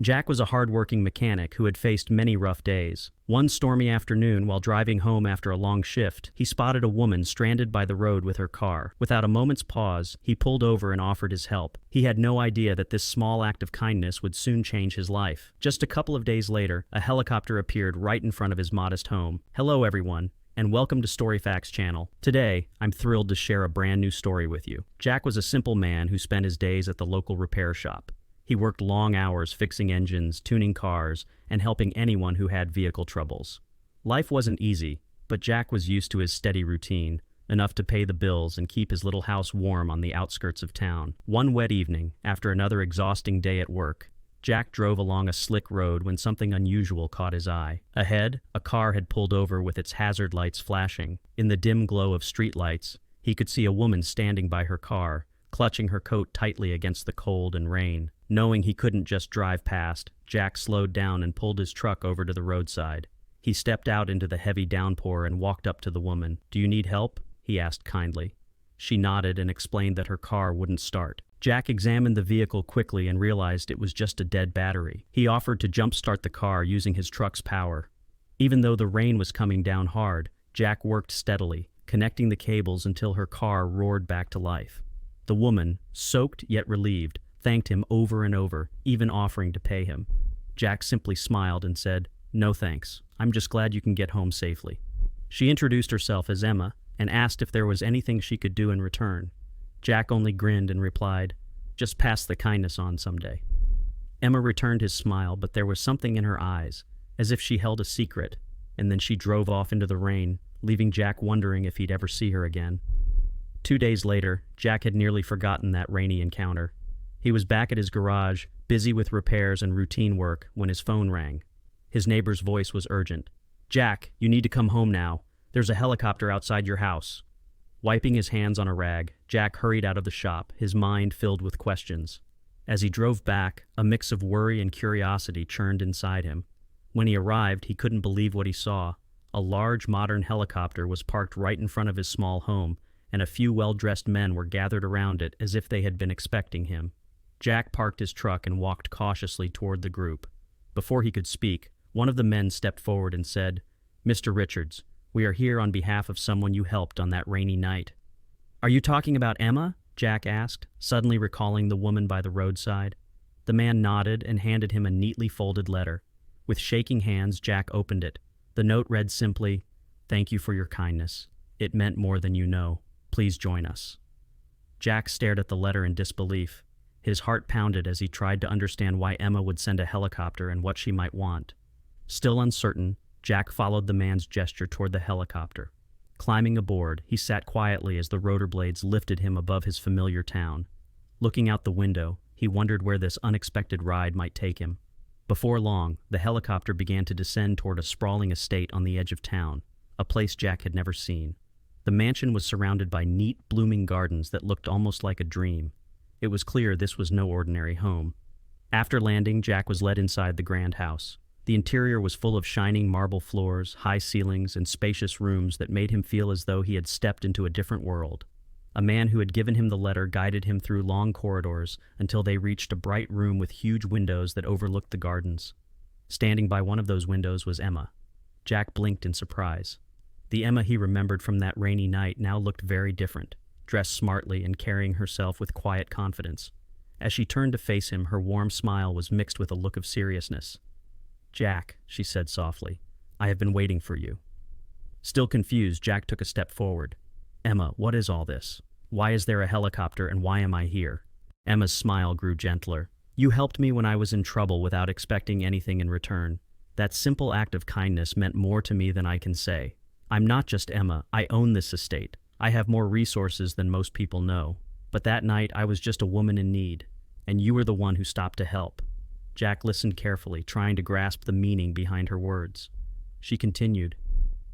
Jack was a hard-working mechanic who had faced many rough days. One stormy afternoon, while driving home after a long shift, he spotted a woman stranded by the road with her car. Without a moment's pause, he pulled over and offered his help. He had no idea that this small act of kindness would soon change his life. Just a couple of days later, a helicopter appeared right in front of his modest home. Hello, everyone, and welcome to StoryFacts channel. Today, I'm thrilled to share a brand new story with you. Jack was a simple man who spent his days at the local repair shop. He worked long hours fixing engines, tuning cars, and helping anyone who had vehicle troubles. Life wasn't easy, but Jack was used to his steady routine, enough to pay the bills and keep his little house warm on the outskirts of town. One wet evening, after another exhausting day at work, Jack drove along a slick road when something unusual caught his eye. Ahead, a car had pulled over with its hazard lights flashing. In the dim glow of street lights, he could see a woman standing by her car, clutching her coat tightly against the cold and rain. Knowing he couldn't just drive past, Jack slowed down and pulled his truck over to the roadside. He stepped out into the heavy downpour and walked up to the woman. "Do you need help?" he asked kindly. She nodded and explained that her car wouldn't start. Jack examined the vehicle quickly and realized it was just a dead battery. He offered to jump-start the car using his truck's power. Even though the rain was coming down hard, Jack worked steadily, connecting the cables until her car roared back to life. The woman, soaked yet relieved, thanked him over and over, even offering to pay him. Jack simply smiled and said, "No thanks, I'm just glad you can get home safely." She introduced herself as Emma and asked if there was anything she could do in return. Jack only grinned and replied, "Just pass the kindness on someday." Emma returned his smile, but there was something in her eyes, as if she held a secret, and then she drove off into the rain, leaving Jack wondering if he'd ever see her again. 2 days later, Jack had nearly forgotten that rainy encounter. He was back at his garage, busy with repairs and routine work, when his phone rang. His neighbor's voice was urgent. "Jack, you need to come home now. There's a helicopter outside your house." Wiping his hands on a rag, Jack hurried out of the shop, his mind filled with questions. As he drove back, a mix of worry and curiosity churned inside him. When he arrived, he couldn't believe what he saw. A large, modern helicopter was parked right in front of his small home, and a few well-dressed men were gathered around it as if they had been expecting him. Jack parked his truck and walked cautiously toward the group. Before he could speak, one of the men stepped forward and said, "Mr. Richards, we are here on behalf of someone you helped on that rainy night." "Are you talking about Emma?" Jack asked, suddenly recalling the woman by the roadside. The man nodded and handed him a neatly folded letter. With shaking hands, Jack opened it. The note read simply, "Thank you for your kindness. It meant more than you know. Please join us." Jack stared at the letter in disbelief. His heart pounded as he tried to understand why Emma would send a helicopter and what she might want. Still uncertain, Jack followed the man's gesture toward the helicopter. Climbing aboard, he sat quietly as the rotor blades lifted him above his familiar town. Looking out the window, he wondered where this unexpected ride might take him. Before long, the helicopter began to descend toward a sprawling estate on the edge of town, a place Jack had never seen. The mansion was surrounded by neat, blooming gardens that looked almost like a dream. It was clear this was no ordinary home. After landing, Jack was led inside the grand house. The interior was full of shining marble floors, high ceilings, and spacious rooms that made him feel as though he had stepped into a different world. A man who had given him the letter guided him through long corridors until they reached a bright room with huge windows that overlooked the gardens. Standing by one of those windows was Emma. Jack blinked in surprise. The Emma he remembered from that rainy night now looked very different, dressed smartly and carrying herself with quiet confidence. As she turned to face him, her warm smile was mixed with a look of seriousness. "Jack," she said softly, "I have been waiting for you." Still confused, Jack took a step forward. "Emma, what is all this? Why is there a helicopter and why am I here?" Emma's smile grew gentler. "You helped me when I was in trouble without expecting anything in return. That simple act of kindness meant more to me than I can say. I'm not just Emma, I own this estate. I have more resources than most people know. But that night I was just a woman in need, and you were the one who stopped to help." Jack listened carefully, trying to grasp the meaning behind her words. She continued,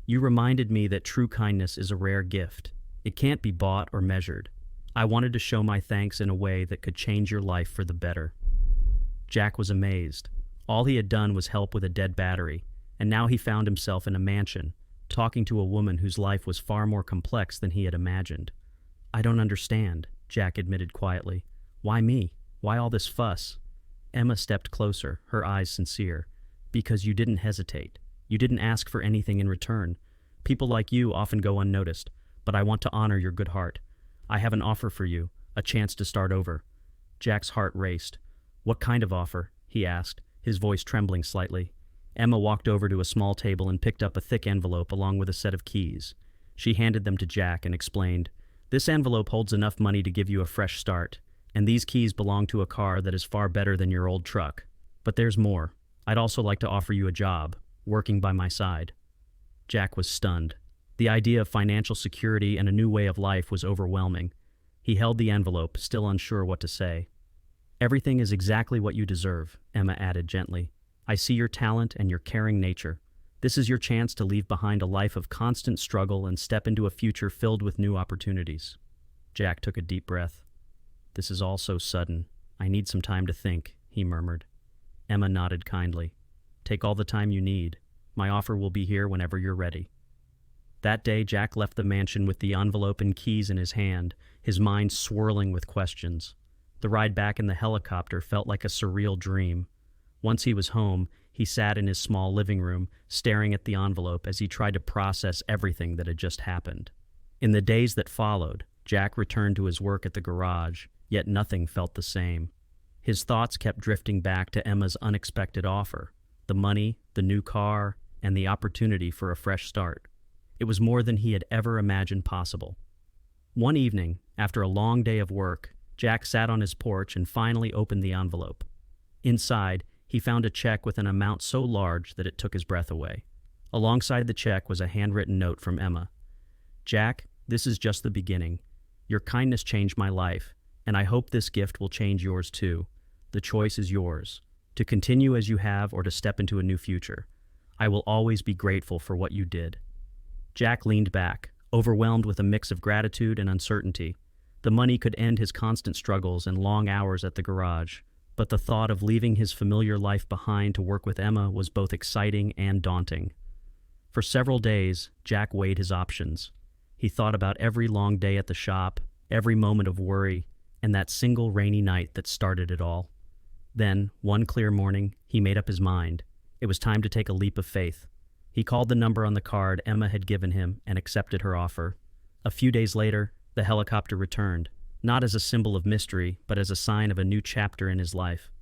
"You reminded me that true kindness is a rare gift. It can't be bought or measured. I wanted to show my thanks in a way that could change your life for the better." Jack was amazed. All he had done was help with a dead battery, and now he found himself in a mansion, talking to a woman whose life was far more complex than he had imagined. "I don't understand," Jack admitted quietly. "Why me? Why all this fuss?" Emma stepped closer, her eyes sincere. Because you didn't hesitate. You didn't ask for anything in return. People like you often go unnoticed, but I want to honor your good heart. I have an offer for you, a chance to start over. Jack's heart raced. What kind of offer? He asked, his voice trembling slightly. Emma walked over to a small table and picked up a thick envelope along with a set of keys. She handed them to Jack and explained, "This envelope holds enough money to give you a fresh start, and these keys belong to a car that is far better than your old truck. But there's more. I'd also like to offer you a job, working by my side." Jack was stunned. The idea of financial security and a new way of life was overwhelming. He held the envelope, still unsure what to say. "Everything is exactly what you deserve," Emma added gently. "I see your talent and your caring nature. This is your chance to leave behind a life of constant struggle and step into a future filled with new opportunities." Jack took a deep breath. "This is all so sudden. I need some time to think," he murmured. Emma nodded kindly. "Take all the time you need. My offer will be here whenever you're ready." That day, Jack left the mansion with the envelope and keys in his hand, his mind swirling with questions. The ride back in the helicopter felt like a surreal dream. Once he was home, he sat in his small living room, staring at the envelope as he tried to process everything that had just happened. In the days that followed, Jack returned to his work at the garage, yet nothing felt the same. His thoughts kept drifting back to Emma's unexpected offer, the money, the new car, and the opportunity for a fresh start. It was more than he had ever imagined possible. One evening, after a long day of work, Jack sat on his porch and finally opened the envelope. Inside, he found a check with an amount so large that it took his breath away. Alongside the check was a handwritten note from Emma. "Jack, this is just the beginning. Your kindness changed my life, and I hope this gift will change yours too. The choice is yours, to continue as you have or to step into a new future. I will always be grateful for what you did." Jack leaned back, overwhelmed with a mix of gratitude and uncertainty. The money could end his constant struggles and long hours at the garage, but the thought of leaving his familiar life behind to work with Emma was both exciting and daunting. For several days, Jack weighed his options. He thought about every long day at the shop, every moment of worry, and that single rainy night that started it all. Then, one clear morning, he made up his mind. It was time to take a leap of faith. He called the number on the card Emma had given him and accepted her offer. A few days later, the helicopter returned, not as a symbol of mystery, but as a sign of a new chapter in his life.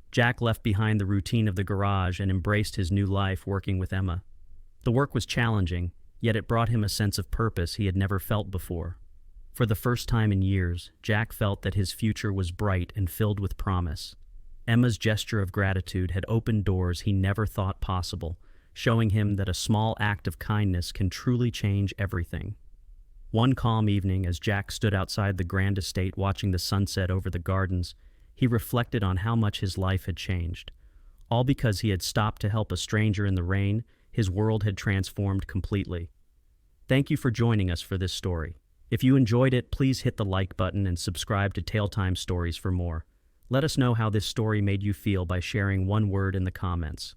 Jack left behind the routine of the garage and embraced his new life working with Emma. The work was challenging, yet it brought him a sense of purpose he had never felt before. For the first time in years, Jack felt that his future was bright and filled with promise. Emma's gesture of gratitude had opened doors he never thought possible, showing him that a small act of kindness can truly change everything. One calm evening, as Jack stood outside the grand estate watching the sunset over the gardens, he reflected on how much his life had changed. All because he had stopped to help a stranger in the rain, his world had transformed completely. Thank you for joining us for this story. If you enjoyed it, please hit the like button and subscribe to Tale Time Stories for more. Let us know how this story made you feel by sharing one word in the comments.